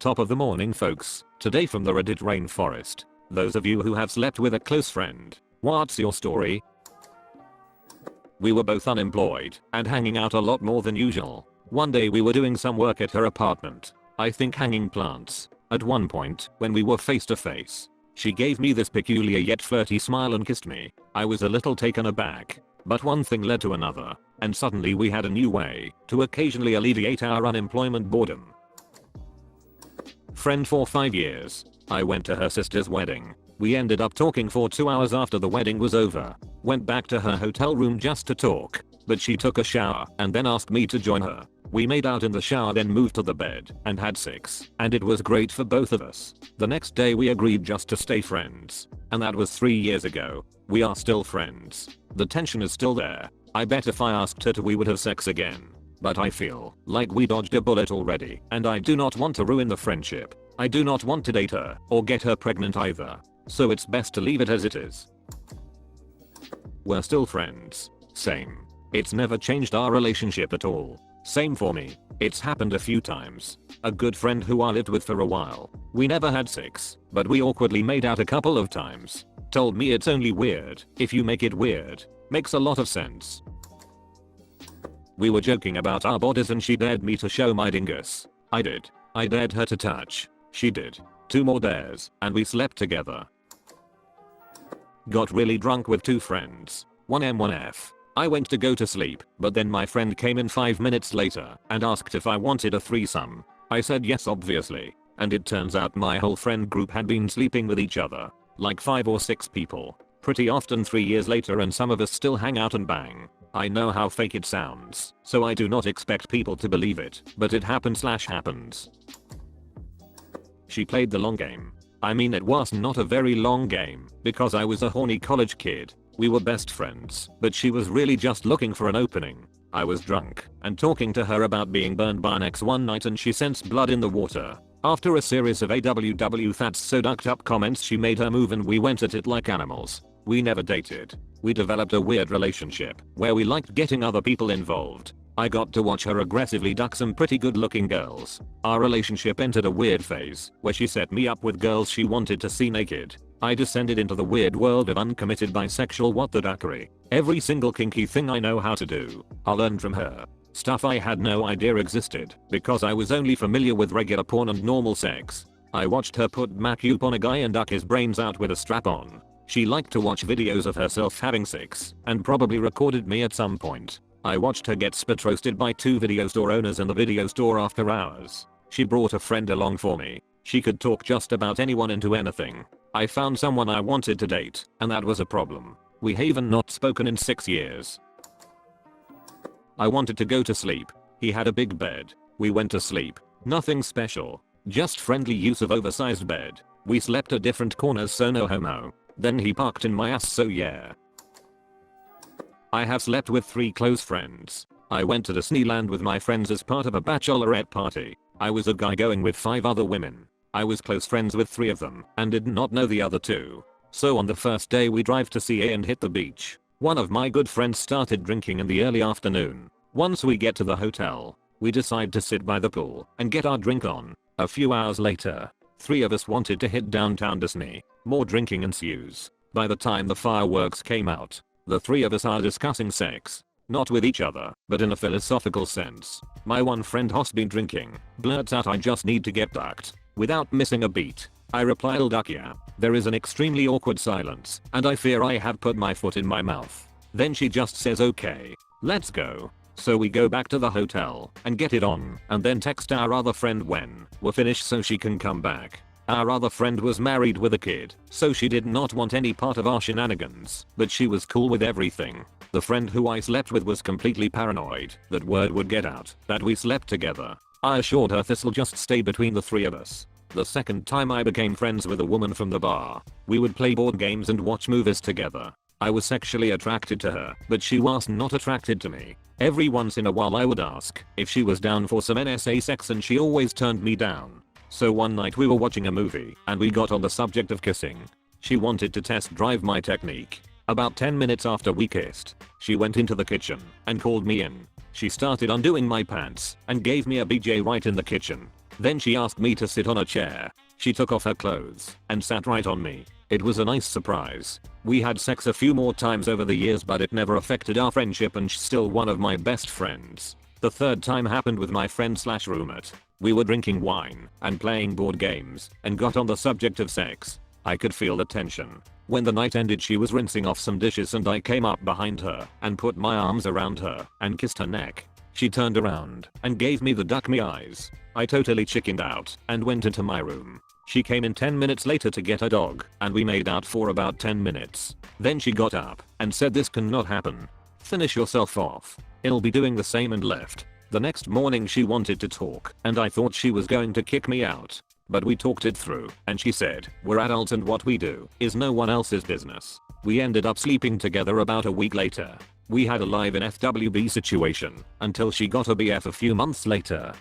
Top of the morning folks, today from the Reddit Rainforest. Those of you who have slept with a close friend, what's your story? We were both unemployed and hanging out a lot more than usual. One day we were doing some work at her apartment. I think hanging plants. At one point, when we were face to face, she gave me this peculiar yet flirty smile and kissed me. I was a little taken aback, but one thing led to another, and suddenly we had a new way to occasionally alleviate our unemployment boredom. Friend for 5 years. I went to her sister's wedding. We ended up talking for 2 hours after the wedding was over. Went back to her hotel room just to talk, but she took a shower and then asked me to join her. We made out in the shower, then moved to the bed and had sex, and it was great for both of us. The next day we agreed just to stay friends, and that was 3 years ago. We are still friends. The tension is still there. I bet if I asked her to we would have sex again. But I feel like we dodged a bullet already, and I do not want to ruin the friendship. I do not want to date her or get her pregnant either. So it's best to leave it as it is. We're still friends. Same. It's never changed our relationship at all. Same for me. It's happened a few times. A good friend who I lived with for a while. We never had sex, but we awkwardly made out a couple of times. Told me it's only weird if you make it weird. Makes a lot of sense. We were joking about our bodies and she dared me to show my dingus. I did. I dared her to touch. She did. 2 more dares, and we slept together. Got really drunk with 2 friends. 1M 1F. I went to go to sleep, but then my friend came in 5 minutes later and asked if I wanted a threesome. I said yes obviously, and it turns out my whole friend group had been sleeping with each other. Like 5 or 6 people. Pretty often 3 years later, and some of us still hang out and bang. I know how fake it sounds, so I do not expect people to believe it, but it happens. She played the long game. I mean, it was not a very long game, because I was a horny college kid. We were best friends, but she was really just looking for an opening. I was drunk and talking to her about being burned by an ex one night, and she sensed blood in the water. After a series of AWW that's so ducked up comments, she made her move and we went at it like animals. We never dated. We developed a weird relationship where we liked getting other people involved. I got to watch her aggressively duck some pretty good looking girls. Our relationship entered a weird phase where she set me up with girls she wanted to see naked. I descended into the weird world of uncommitted bisexual what the duckery. Every single kinky thing I know how to do, I learned from her. Stuff I had no idea existed because I was only familiar with regular porn and normal sex. I watched her put Mac-up on a guy and duck his brains out with a strap on. She liked to watch videos of herself having sex and probably recorded me at some point. I watched her get spit roasted by 2 video store owners in the video store after hours. She brought a friend along for me. She could talk just about anyone into anything. I found someone I wanted to date, and that was a problem. We haven't not spoken in 6 years. I wanted to go to sleep. He had a big bed. We went to sleep. Nothing special. Just friendly use of oversized bed. We slept at different corners, so no homo. Then he parked in my ass, so yeah. I have slept with 3 close friends. I went to Disneyland with my friends as part of a bachelorette party. I was a guy going with 5 other women. I was close friends with 3 of them and did not know the other 2. So on the first day we drive to CA and hit the beach. One of my good friends started drinking in the early afternoon. Once we get to the hotel, we decide to sit by the pool and get our drink on. A few hours later, 3 of us wanted to hit downtown Disney. More drinking ensues. By the time the fireworks came out, the 3 of us are discussing sex. Not with each other, but in a philosophical sense. My one friend has been drinking, blurts out, "I just need to get ducked." Without missing a beat, I reply, "I'll duck ya." There is an extremely awkward silence, and I fear I have put my foot in my mouth. Then she just says, "Okay, let's go." So we go back to the hotel and get it on, and then text our other friend when we're finished so she can come back. Our other friend was married with a kid, so she did not want any part of our shenanigans, but she was cool with everything. The friend who I slept with was completely paranoid that word would get out that we slept together. I assured her this'll just stay between the 3 of us. The second time I became friends with a woman from the bar. We would play board games and watch movies together. I was sexually attracted to her, but she was not attracted to me. Every once in a while I would ask if she was down for some NSA sex and she always turned me down. So one night we were watching a movie and we got on the subject of kissing. She wanted to test drive my technique. About 10 minutes after we kissed, she went into the kitchen and called me in. She started undoing my pants and gave me a BJ right in the kitchen. Then she asked me to sit on a chair. She took off her clothes and sat right on me. It was a nice surprise. We had sex a few more times over the years, but it never affected our friendship, and she's still one of my best friends. The third time happened with my friend/roommate. We were drinking wine and playing board games and got on the subject of sex. I could feel the tension. When the night ended, she was rinsing off some dishes and I came up behind her and put my arms around her and kissed her neck. She turned around and gave me the duck me eyes. I totally chickened out and went into my room. She came in 10 minutes later to get her dog and we made out for about 10 minutes. Then she got up and said, "This cannot happen. Finish yourself off. I'll be doing the same," and left. The next morning she wanted to talk and I thought she was going to kick me out. But we talked it through and she said, "We're adults and what we do is no one else's business." We ended up sleeping together about a week later. We had a live NSFW situation until she got a BF a few months later.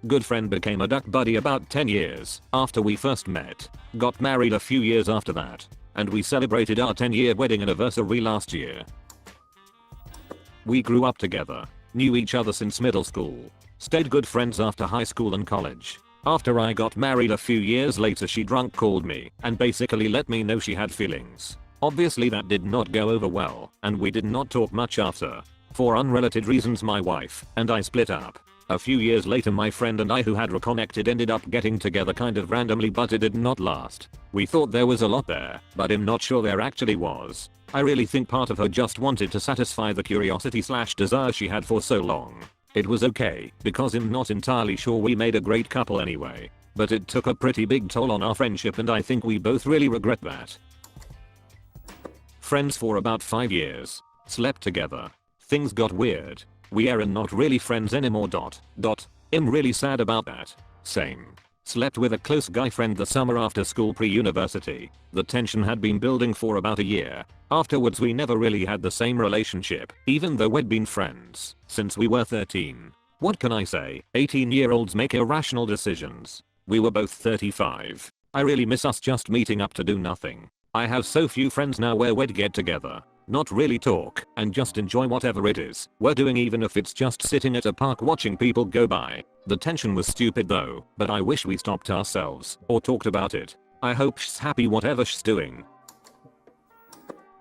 Good friend became a duck buddy about 10 years after we first met. Got married a few years after that. And we celebrated our 10-year wedding anniversary last year. We grew up together. Knew each other since middle school. Stayed good friends after high school and college. After I got married a few years later, she drunk called me and basically let me know she had feelings. Obviously that did not go over well and we did not talk much after. For unrelated reasons my wife and I split up. A few years later my friend and I, who had reconnected, ended up getting together kind of randomly, but it did not last. We thought there was a lot there, but I'm not sure there actually was. I really think part of her just wanted to satisfy the curiosity/desire she had for so long. It was okay, because I'm not entirely sure we made a great couple anyway. But it took a pretty big toll on our friendship and I think we both really regret that. Friends for about 5 years. Slept together. Things got weird. We are not really friends anymore. I'm really sad about that. Same. Slept with a close guy friend the summer after school pre-university. The tension had been building for about a year. Afterwards we never really had the same relationship, even though we'd been friends since we were 13. What can I say? 18-year-olds make irrational decisions. We were both 35. I really miss us just meeting up to do nothing. I have so few friends now where we'd get together. Not really talk and just enjoy whatever it is we're doing, even if it's just sitting at a park watching people go by. The tension was stupid though, but I wish we stopped ourselves or talked about it. I hope she's happy whatever she's doing.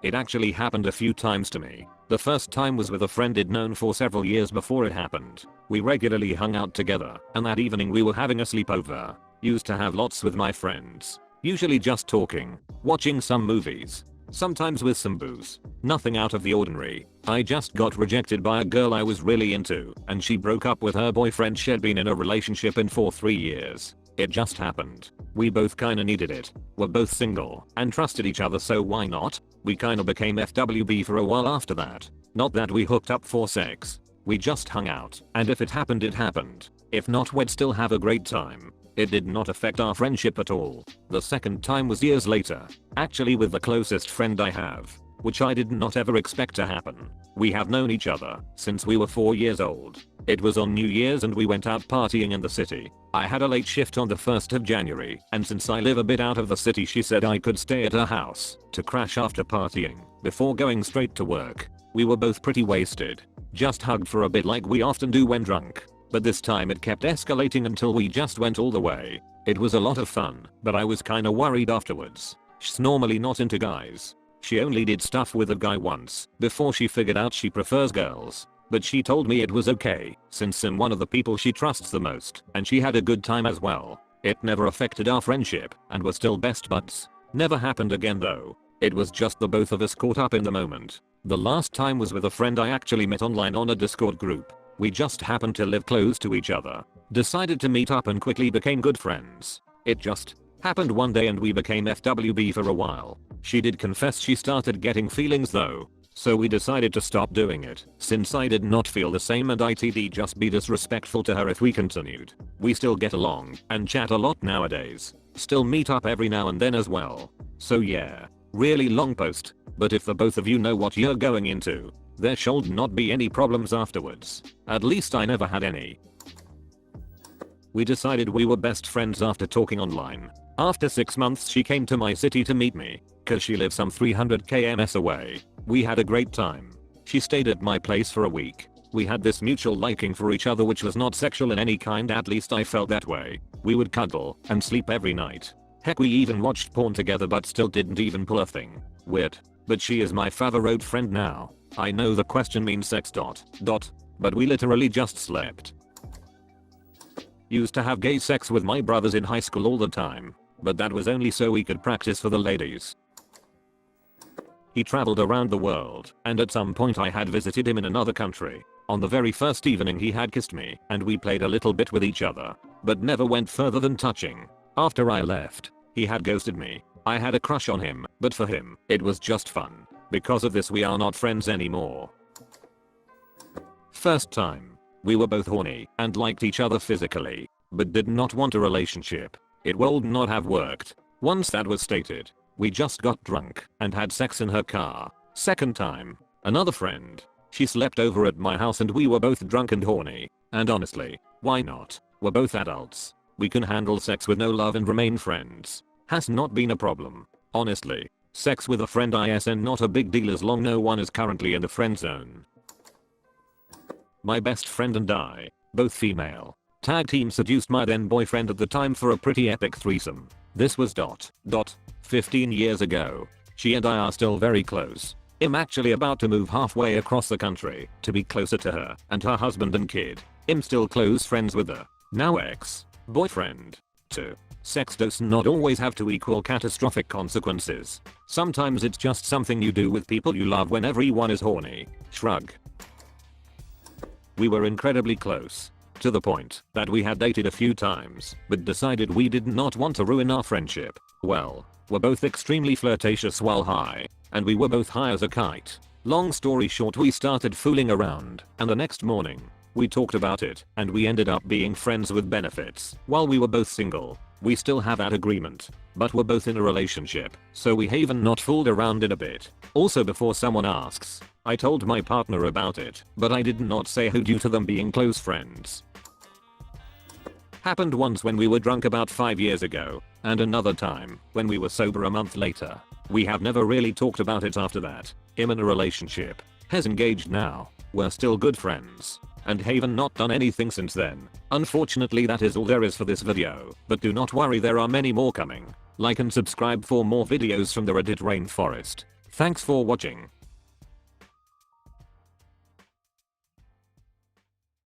It actually happened a few times to me. The first time was with a friend I'd known for several years before it happened. We regularly hung out together and that evening we were having a sleepover. Used to have lots with my friends. Usually just talking, watching some movies. Sometimes with some booze. Nothing out of the ordinary. I just got rejected by a girl I was really into and she broke up with her boyfriend she'd been in a relationship in for 3 years. It just happened. We both kinda needed it. We're both single and trusted each other, so why not? We kinda became FWB for a while after that. Not that we hooked up for sex. We just hung out, and if it happened it happened. If not, we'd still have a great time. It did not affect our friendship at all. The second time was years later. Actually with the closest friend I have. Which I did not ever expect to happen. We have known each other since we were 4 years old. It was on New Year's and we went out partying in the city. I had a late shift on the 1st of January, and since I live a bit out of the city she said I could stay at her house to crash after partying before going straight to work. We were both pretty wasted. Just hugged for a bit like we often do when drunk. But this time it kept escalating until we just went all the way. It was a lot of fun, but I was kinda worried afterwards. She's normally not into guys. She only did stuff with a guy once before she figured out she prefers girls. But she told me it was okay since I'm one of the people she trusts the most and she had a good time as well. It never affected our friendship and we're still best buds. Never happened again though. It was just the both of us caught up in the moment. The last time was with a friend I actually met online on a Discord group. We just happened to live close to each other. Decided to meet up and quickly became good friends. It just happened one day and we became FWB for a while. She did confess she started getting feelings though. So we decided to stop doing it since I did not feel the same and it'd just be disrespectful to her if we continued. We still get along and chat a lot nowadays. Still meet up every now and then as well. So yeah, really long post, but if the both of you know what you're going into, there should not be any problems afterwards. At least I never had any. We decided we were best friends after talking online. After 6 months she came to my city to meet me, cause she lives some 300 km away. We had a great time. She stayed at my place for a week. We had this mutual liking for each other which was not sexual in any kind, at least I felt that way. We would cuddle and sleep every night. Heck, we even watched porn together but still didn't even pull a thing. Weird. But she is my favorite friend now. I know the question means sex ... but we literally just slept. Used to have gay sex with my brothers in high school all the time, but that was only so we could practice for the ladies. He traveled around the world, and at some point I had visited him in another country. On the very first evening he had kissed me, and we played a little bit with each other, but never went further than touching. After I left, he had ghosted me. I had a crush on him, but for him, it was just fun. Because of this we are not friends anymore. First time. We were both horny and liked each other physically, but did not want a relationship. It would not have worked. Once that was stated, we just got drunk and had sex in her car. Second time. Another friend. She slept over at my house and we were both drunk and horny. And honestly, why not? We're both adults. We can handle sex with no love and remain friends. Has not been a problem. Honestly, sex with a friend ISN not a big deal as long no one is currently in the friend zone. My best friend and I, both female, tag team seduced my then boyfriend at the time for a pretty epic threesome. This was ... 15 years ago. She and I are still very close. I'm actually about to move halfway across the country to be closer to her and her husband and kid. I'm still close friends with her. Now ex-boyfriend. 2. Sex does not always have to equal catastrophic consequences. Sometimes it's just something you do with people you love when everyone is horny. Shrug. We were incredibly close. To the point that we had dated a few times, but decided we did not want to ruin our friendship. Well, we're both extremely flirtatious while high, and we were both high as a kite. Long story short, we started fooling around, and the next morning, we talked about it, and we ended up being friends with benefits. While we were both single, we still have that agreement, but we're both in a relationship, so we haven't not fooled around in a bit. Also, before someone asks, I told my partner about it, but I did not say who due to them being close friends. Happened once when we were drunk about 5 years ago, and another time when we were sober a month later. We have never really talked about it after that. I'm in a relationship. Has engaged now. We're still good friends. And haven't not done anything since then. Unfortunately, that is all there is for this video, but do not worry, there are many more coming. Like and subscribe for more videos from the Reddit Rainforest. Thanks for watching.